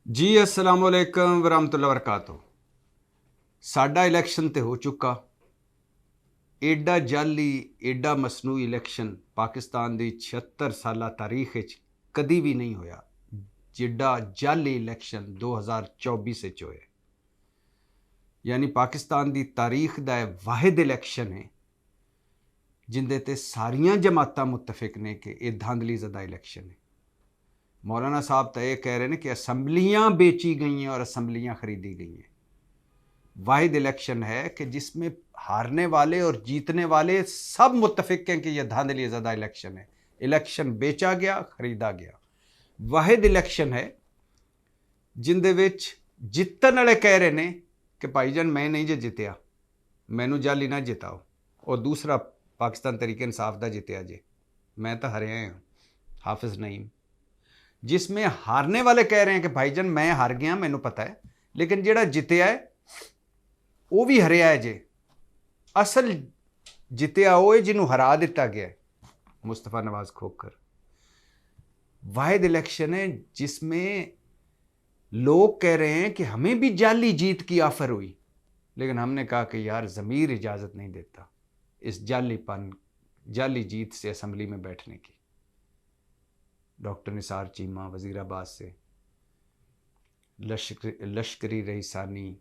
जी अस्सलाम वालेकुम वरहमतुल्लाहि वबरकातुहू। साडा इलैक्शन तो हो चुका। एडा जाली एडा मसनूई इलैक्शन पाकिस्तान की 76 साल तारीख कदी भी नहीं होया जिड्डा जाली इलैक्शन 2024 होया। यानी पाकिस्तान की तारीख का वाहिद इलैक्शन है जिंदे ते सारियां जमातां मुतफिक ने कि यह धांधली ज़दा इलैक्शन है। मौलाना साहब तो यह कह रहे हैं कि असम्बलियाँ बेची गई हैं और असम्बलियाँ खरीदी गई हैं। वाहिद इलेक्शन है कि जिसमें हारने वाले और जीतने वाले सब मुत्तफिक हैं कि यह धांधली ज़दा इलेक्शन है। इलेक्शन बेचा गया, खरीदा गया। वाहिद इलेक्शन है जिंदे विच जितन वाले कह रहे ने कि भाईजान मैं नहीं जे जितया, मैनू जाली ना जिताओ, और दूसरा पाकिस्तान तरीके इंसाफ का जितया जे, मैं तो हरिया हूँ हाफिज नईम। जिसमें हारने वाले कह रहे हैं कि भाईजान मैं हार गया, मैनू पता है, लेकिन जेड़ा जितया है वह भी हरिया है जे। असल जितया वो है जिन्हों हरा दिता गया है, मुस्तफ़ा नवाज खोखर। वाहिद इलेक्शन है जिसमें लोग कह रहे हैं कि हमें भी जाली जीत की ऑफर हुई, लेकिन हमने कहा कि यार ज़मीर इजाज़त नहीं देता इस जाली जीत से असम्बली में बैठने की। डॉक्टर निसार चीमा वज़ीराबाद से, लश्करी रईसानी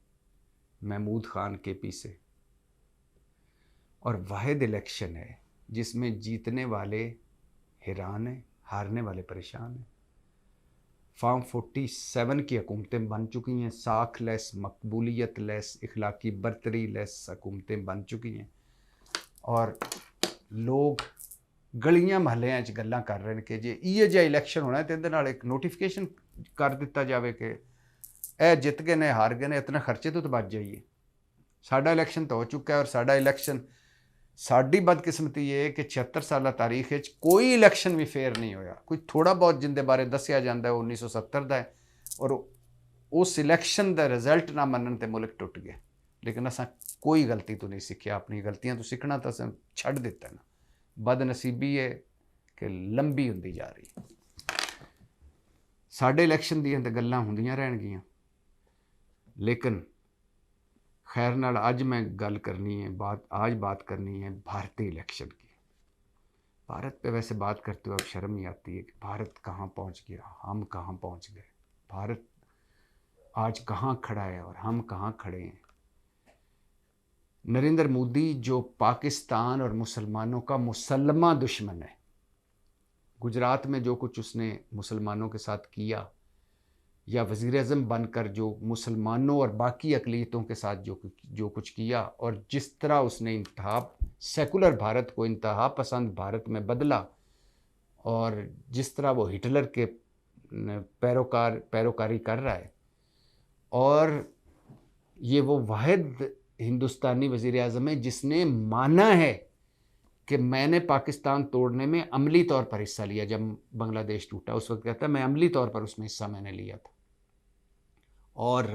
महमूद खान KP से। और वाहिद इलेक्शन है जिसमें जीतने वाले हैरान हैं, हारने वाले परेशान हैं। फॉर्म 47 की हुकूमतें बन चुकी हैं, साख लेस, मकबूलियत लेस, इखलाकी बरतरी लेस हुकूमतें बन चुकी हैं। और लोग गलियां महल्लियां च गल्लां कर रहे हैं कि जे इ'यै जिहा इलैक्शन होना है तो इहदे नाल एक नोटिफिकेशन कर दिता जाए कि ए जित गए ने, हार गए ने, इतने खर्चे तो बच जाइए। साडा इलैक्शन तो हो चुका है और साडा इलैक्शन, साड़ी बदकिस्मती ये है कि 76 साल तारीख कोई इलैक्शन भी फेयर नहीं होया। कोई थोड़ा बहुत जिंदे बारे दसिया जाता है 1970 का है, और उस इलैक्शन का रिजल्ट ना मनन ते मुल्क टुट गया। लेकिन असा कोई गलती तो नहीं सीखिया, अपनी गलतियां तो सीखना तो असं छड़ दिता ना। बदनसीबी है कि लंबी होंदी जा रही। साडे इलैक्शन दी तो गल्लां होंदियां रहणगियां, लेकिन खैर नाल अज मैं गल करनी है, बात करनी है भारतीय इलेक्शन की। भारत पे वैसे बात करते हुए अब शर्म ही आती है कि भारत कहाँ पहुँच गया, हम कहाँ पहुँच गए। भारत आज कहाँ खड़ा है और हम कहाँ खड़े हैं। नरेंद्र मोदी जो पाकिस्तान और मुसलमानों का मुसल्लमा दुश्मन है, गुजरात में जो कुछ उसने मुसलमानों के साथ किया, या वज़ीर अज़म बनकर जो मुसलमानों और बाकी अक़लियतों के साथ जो कुछ किया, और जिस तरह उसने इंतहा सेकुलर भारत को इंतहा पसंद भारत में बदला, और जिस तरह वो हिटलर के पैरोकारी कर रहा है। और ये वो वाहिद हिंदुस्तानी वज़ीर आज़म है जिसने माना है कि मैंने पाकिस्तान तोड़ने में अमली तौर पर हिस्सा लिया। जब बांग्लादेश टूटा उस वक्त कहता है मैं अमली तौर पर उसमें हिस्सा मैंने लिया था। और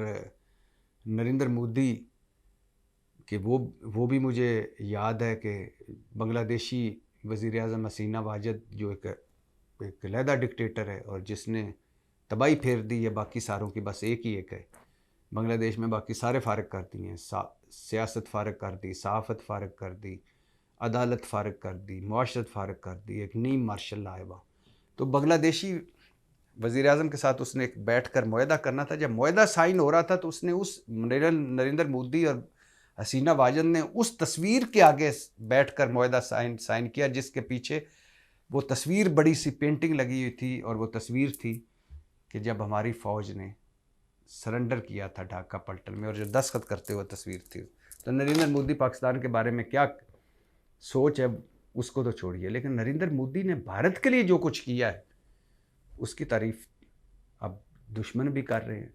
नरेंद्र मोदी कि वो भी मुझे याद है कि बांग्लादेशी वज़ीर आज़म हसीना वाजद जो एक अलहदा डिक्टेटर है और जिसने तबाही फेर दी है बाकी सारों की, बस एक ही एक है बांग्लादेश में, बाकी सारे फ़ारग कर दिए हैं। सियासत फ़ारग कर दी, सहाफ़त फ़ारग कर दी, अदालत फ़ारग कर दी, मुआशरत फ़ारग कर दी, एक नीम मार्शल लाया हुआ। तो बांग्लादेशी वज़ीर आज़म के साथ उसने एक बैठ कर मुआहदा करना था। जब मुआहदा साइन हो रहा था तो उसने उस नरेंद्र मोदी और हसीना वाजद ने उस तस्वीर के आगे बैठ कर मुआहदा साइन किया, जिसके पीछे वो तस्वीर बड़ी सी पेंटिंग लगी हुई थी, और वो तस्वीर थी कि जब हमारी फ़ौज ने सरेंडर किया था ढाका पलटन में, और जो दस्तखत करते हुए तस्वीर थी। तो नरेंद्र मोदी पाकिस्तान के बारे में क्या सोच है उसको तो छोड़िए, लेकिन नरेंद्र मोदी ने भारत के लिए जो कुछ किया है उसकी तारीफ अब दुश्मन भी कर रहे हैं।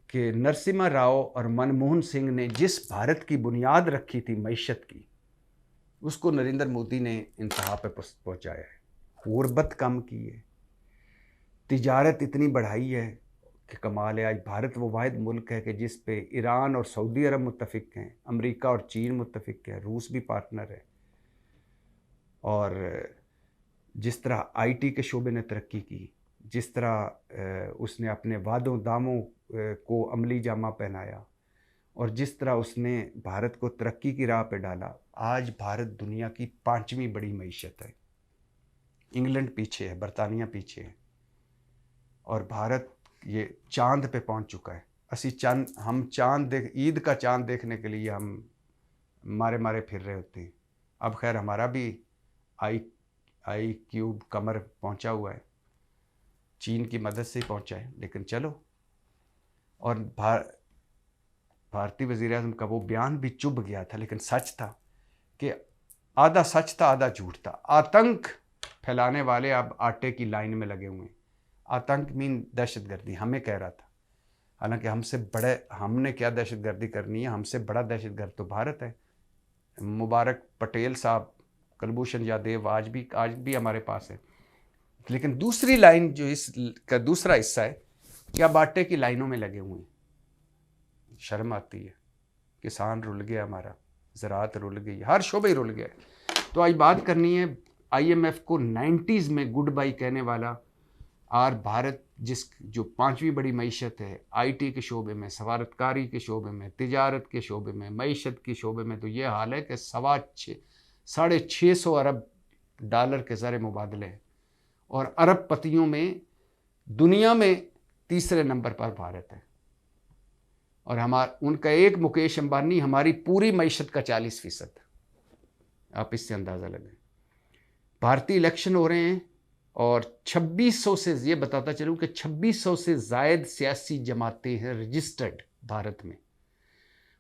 कि नरसिम्हा राव और मनमोहन सिंह ने जिस भारत की बुनियाद रखी थी मईशत की, उसको नरेंद्र मोदी ने इंतहा पे पहुँचाया है। गुर्बत कम की है, तिजारत इतनी बढ़ाई है कि कमाल है। आज भारत वो वाहिद मुल्क है कि जिस पे ईरान और सऊदी अरब मुत्तफिक हैं, अमेरिका और चीन मुत्तफिक है, रूस भी पार्टनर है। और जिस तरह IT के शोबे ने तरक्की की, जिस तरह उसने अपने वादों दामों को अमली जामा पहनाया और जिस तरह उसने भारत को तरक्की की राह पे डाला, आज भारत दुनिया की 5वीं बड़ी मईशत है। इंग्लैंड पीछे है, बरतानिया पीछे है, और भारत ये चांद पे पहुंच चुका है। हम चांद देख ईद का चांद देखने के लिए हम मारे मारे फिर रहे होते हैं। अब खैर हमारा भी आई क्यूब कमर पहुंचा हुआ है, चीन की मदद से ही पहुंचा है, लेकिन चलो। और भारतीय वज़ीर आज़म का वो बयान भी चुभ गया था, लेकिन सच था कि आधा सच था आधा झूठ था। आतंक फैलाने वाले अब आटे की लाइन में लगे हुए हैं। आतंक मीन दहशतगर्दी हमें कह रहा था, हालांकि हमने क्या दहशतगर्दी करनी है, हमसे बड़ा दहशतगर्द तो भारत है। मुबारक पटेल साहब, कुलभूषण यादव आज भी हमारे पास है। लेकिन दूसरी लाइन जो इसका दूसरा हिस्सा है कि अब आटे की लाइनों में लगे हुए हैं। शर्म आती है। किसान रुल गया हमारा, ज़राअत रुल गई, हर शोबे रुल गया। तो आज बात करनी है IMF को 90s में गुड बाई कहने वाला और भारत जो 5वीं बड़ी मईशत है, IT के शोबे में, सफारतकारी के शोबे में, तिजारत के शोबे में, मईशत के शोबे में, तो ये हाल है कि 650 अरब डॉलर के ज़र मुबादले हैं और अरब पतियों में दुनिया में तीसरे नंबर पर भारत है। और उनका एक मुकेश अंबानी हमारी पूरी मईशत का 40%। आप इससे अंदाज़ा लगाएं। भारतीय इलेक्शन हो रहे हैं और 2600 से, ये बताता चलूँ कि 2600 से ज़ायद सियासी जमातें हैं रजिस्टर्ड भारत में,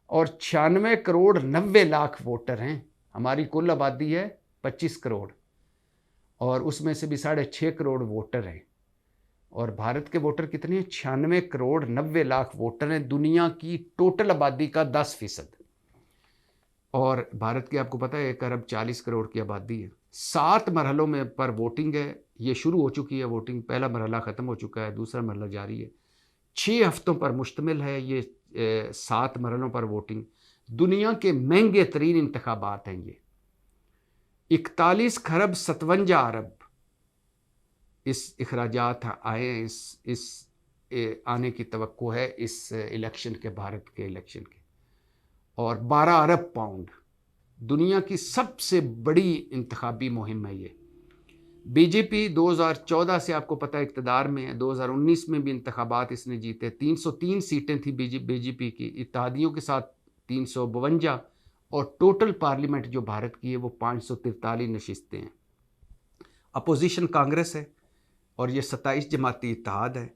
और 96 करोड़ 90 लाख वोटर हैं। हमारी कुल आबादी है 25 करोड़ और उसमें से भी 6.5 करोड़ वोटर हैं। और भारत के वोटर कितने हैं? 96 करोड़ 90 लाख वोटर हैं, दुनिया की टोटल आबादी का 10%। और भारत की आपको पता है 1 अरब 40 करोड़ की आबादी है। 7 मरहलों में पर वोटिंग है। ये शुरू हो चुकी है वोटिंग, पहला मरहला ख़त्म हो चुका है, दूसरा मरहला जारी है। 6 हफ्तों पर मुश्तमिल है ये 7 मरहलों पर वोटिंग। दुनिया के महंगे तरीन इंतखाबात हैं ये। 41 खरब 57 अरब इस अखराजात आए, इस आने की तवक्को है इस इलेक्शन के, भारत के इलेक्शन के। और 12 अरब पाउंड, दुनिया की सबसे बड़ी इंतखाबी मुहिम है ये। बीजेपी 2014 से आपको पता है इक़्तिदार में है, 2019 में भी इंतखाबात इसने जीते। 303 सीटें थी बीजेपी की, इत्तेहादियों के साथ 352, और टोटल पार्लियामेंट जो भारत की है वो 543 नशिस्तें हैं। अपोजिशन कांग्रेस है और ये 27 जमाती इत्तेहाद है।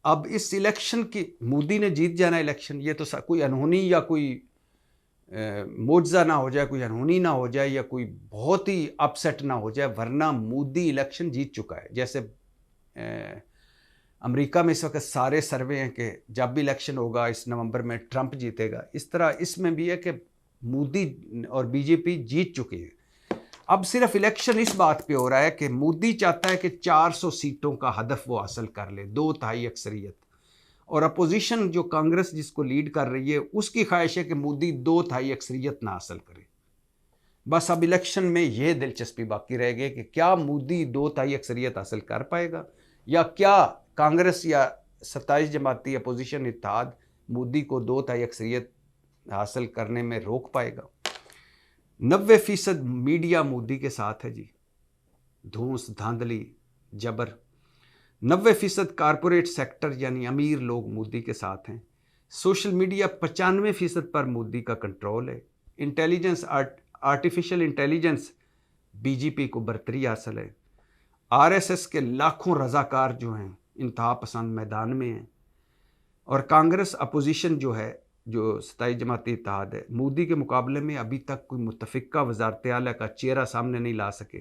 अब इस इलेक्शन की मोदी ने जीत जाना इलेक्शन, ये तो कोई अनहोनी या कोई मोजा ना हो जाए, कोई अनहोनी ना हो जाए, या कोई बहुत ही अपसेट ना हो जाए, वरना मोदी इलेक्शन जीत चुका है। जैसे अमेरिका में इस वक्त सारे सर्वे हैं कि जब भी इलेक्शन होगा इस नवंबर में ट्रंप जीतेगा, इस तरह इसमें भी है कि मोदी और बीजेपी जीत चुकी है। अब सिर्फ इलेक्शन इस बात पे हो रहा है कि मोदी चाहता है कि 400 सीटों का हदफ वो हासिल कर ले, 2/3 अक्सरियत, और अपोजिशन जो कांग्रेस जिसको लीड कर रही है उसकी ख्वाहिश है कि मोदी 2/3 अक्सरियत ना हासिल करे। बस अब इलेक्शन में यह दिलचस्पी बाकी रह गई कि क्या मोदी 2/3 अक्सरियत हासिल कर पाएगा, या क्या कांग्रेस या 27 जमाती अपोजिशन इत्तेहाद मोदी को 2/3 अक्सरियत हासिल करने में रोक पाएगा। 90% मीडिया मोदी के साथ है जी, धूस धांधली जबर। 90% कारपोरेट सेक्टर यानी अमीर लोग मोदी के साथ हैं। सोशल मीडिया 95% पर मोदी का कंट्रोल है। इंटेलिजेंस, आर्टिफिशियल इंटेलिजेंस बीजेपी को बरतरी हासिल है। RSS के लाखों रजाकार जो हैं इंतहा पसंद मैदान में हैं। और कांग्रेस अपोजिशन जो है, जो 27 जमाती इत्तेहाद है, मोदी के मुकाबले में अभी तक कोई मुतफिका वज़ारत आला का चेहरा सामने नहीं ला सके।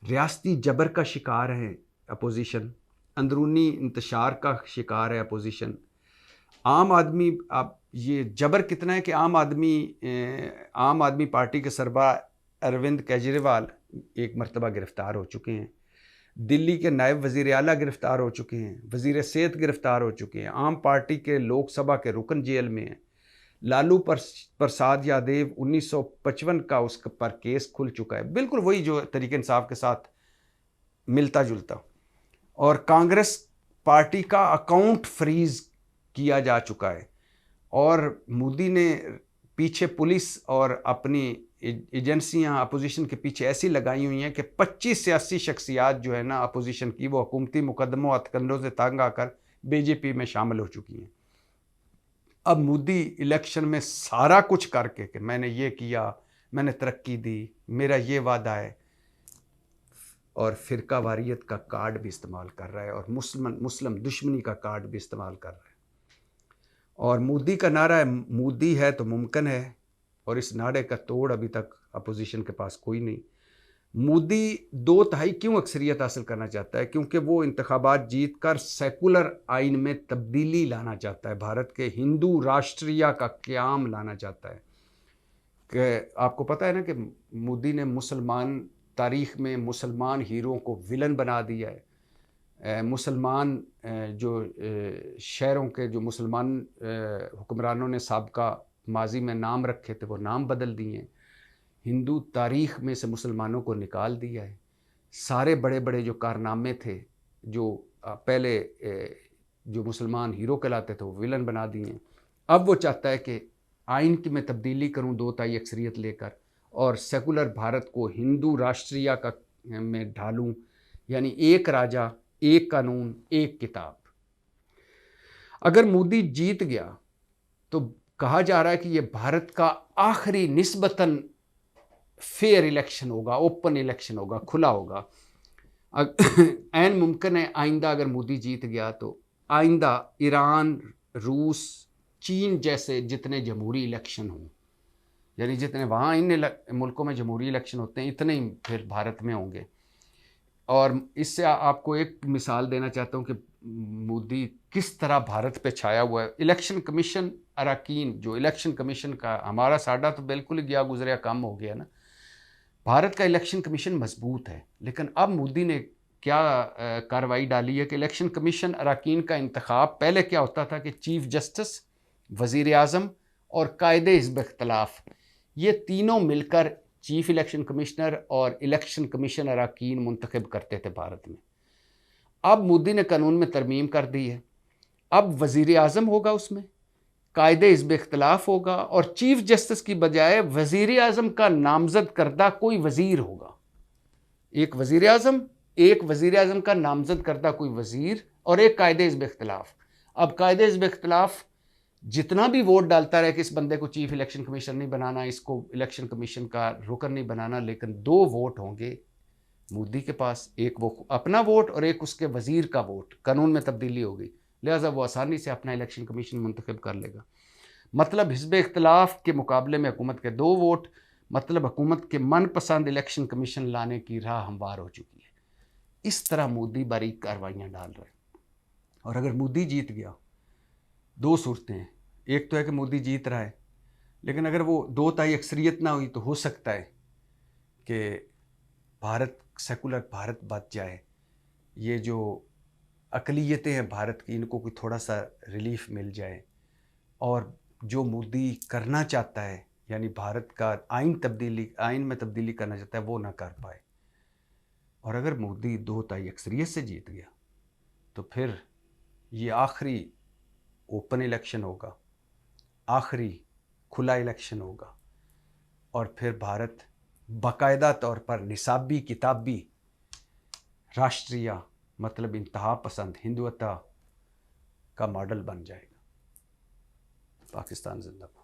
रियासती जबर का शिकार है अपोजिशन, अंदरूनी इंतशार का शिकार है अपोजिशन। आम आदमी, अब ये जबर कितना है कि आम आदमी पार्टी के सरबराह अरविंद केजरीवाल एक मरतबा गिरफ्तार हो चुके हैं। दिल्ली के नायब वज़ीर आला गिरफ्तार हो चुके हैं, वज़ीर सेहत गिरफ्तार हो चुके हैं, आम पार्टी के लोकसभा के रुकन जेल में हैं। लालू प्रसाद यादव 1955 का उस पर केस खुल चुका है, बिल्कुल वही जो तरीके इंसाफ के साथ मिलता जुलता। और कांग्रेस पार्टी का अकाउंट फ्रीज किया जा चुका है। और मोदी ने पीछे पुलिस और अपनी एजेंसियां अपोजिशन के पीछे ऐसी लगाई हुई हैं कि 25 से 80 शख्सियात जो है ना अपोजिशन की, वो हुकूमती मुकदमों हथकंडों से तंग आकर बीजेपी में शामिल हो चुकी हैं। अब मोदी इलेक्शन में सारा कुछ करके कि मैंने ये किया, मैंने तरक्की दी, मेरा ये वादा है, और फिरका वारियत का कार्ड भी इस्तेमाल कर रहा है और मुस्लिम दुश्मनी का कार्ड भी इस्तेमाल कर रहा है। और मोदी का नारा है, मोदी है तो मुमकिन है, और इस नारे का तोड़ अभी तक अपोजिशन के पास कोई नहीं। मोदी 2/3 क्यों अक्सरियत हासिल करना चाहता है? क्योंकि वो इंतखाबात जीत कर सेकुलर आइन में तब्दीली लाना चाहता है, भारत के हिंदू राष्ट्रीय का क़याम लाना चाहता है। कि आपको पता है ना कि मोदी ने मुसलमान तारीख़ में मुसलमान हीरों को विलन बना दिया है। मुसलमान जो शहरों के जो मुसलमान हुक्मरानों ने साबका माजी में नाम रखे थे, वो नाम बदल दिए हैं। हिंदू तारीख़ में से मुसलमानों को निकाल दिया है। सारे बड़े बड़े जो कारनामे थे, जो पहले जो मुसलमान हीरो कहलाते थे, वो विलन बना दिए हैं। अब वो चाहता है कि आइन की मैं तब्दीली करूं 2/3 अक्सरियत लेकर, और सेकुलर भारत को हिंदू राष्ट्रीय का में ढालूं, यानी एक राजा, एक कानून, एक किताब। अगर मोदी जीत गया तो कहा जा रहा है कि ये भारत का आखिरी निस्बतन फेयर इलेक्शन होगा, ओपन इलेक्शन होगा, खुला होगा। ऐन मुमकिन है आइंदा अगर मोदी जीत गया तो आइंदा ईरान, रूस, चीन जैसे जितने जमहूरी इलेक्शन हों, यानी जितने वहाँ इन मुल्कों में जमहूरी इलेक्शन होते हैं, इतने ही फिर भारत में होंगे। और इससे आपको एक मिसाल देना चाहता हूँ कि मोदी किस तरह भारत पे छाया हुआ है। इलेक्शन कमीशन अरकान, जो इलेक्शन कमीशन का हमारा साडा तो बिल्कुल ही गया गुजरिया कम हो गया ना। भारत का इलेक्शन कमीशन मजबूत है, लेकिन अब मोदी ने क्या कार्रवाई डाली है कि इलेक्शन कमीशन अरकान का इंतखाब, पहले क्या होता था कि चीफ जस्टिस, वज़ीर आज़म और कायदे हिज़्ब इख्तिलाफ, ये तीनों मिलकर चीफ इलेक्शन कमिश्नर और इलेक्शन कमीशन अरकान मुंतखब करते थे भारत में। अब मोदी ने कानून में तरमीम कर दी है। अब वज़ीर आज़म होगा, उसमें कायदे हिज़्ब इख्तिलाफ होगा, और चीफ जस्टिस की बजाय वज़ीर आज़म का नामजद करदा कोई वज़ीर होगा। एक वज़ीर आज़म, एक वज़ीर आज़म का नामजद करदा कोई वज़ीर, और एक कायदे हिज़्ब इख्तिलाफ। अब कायदे हिज़्ब इख्तिलाफ जितना भी वोट डालता रहे कि इस बंदे को चीफ इलेक्शन कमीशन नहीं बनाना, इसको इलेक्शन कमीशन का रुकन नहीं बनाना, लेकिन 2 वोट होंगे मोदी के पास, एक वो अपना वोट और एक उसके वज़ीर का वोट। कानून में तब्दीली होगी, लिहाजा वो आसानी से अपना इलेक्शन कमीशन मुंतखब कर लेगा। मतलब हिज़्ब इख्तिलाफ के मुकाबले में हुकूमत के 2 वोट, मतलब हुकूमत के मनपसंद इलेक्शन कमीशन लाने की राह हमवार हो चुकी है। इस तरह मोदी बारीक कार्रवाइयाँ डाल रहे हैं। और अगर मोदी जीत गया, 2 सूरतें हैं। एक तो है कि मोदी जीत रहा है, लेकिन अगर वो 2/3 अक्सरियत ना हुई तो हो सकता है कि भारत, सेकुलर भारत बच जाए। ये जो अक़लियतें हैं भारत की, इनको कोई थोड़ा सा रिलीफ मिल जाए, और जो मोदी करना चाहता है, यानी भारत का आइन में तब्दीली करना चाहता है, वो ना कर पाए। और अगर मोदी 2/3 अक्सरियत से जीत गया तो फिर ये आखिरी ओपन इलेक्शन होगा, आखिरी खुला इलेक्शन होगा, और फिर भारत बाकायदा तौर पर निसाबी किताबी राष्ट्रीय, मतलब इंतहा पसंद हिंदुत्व का मॉडल बन जाएगा। पाकिस्तान जिंदाबाद।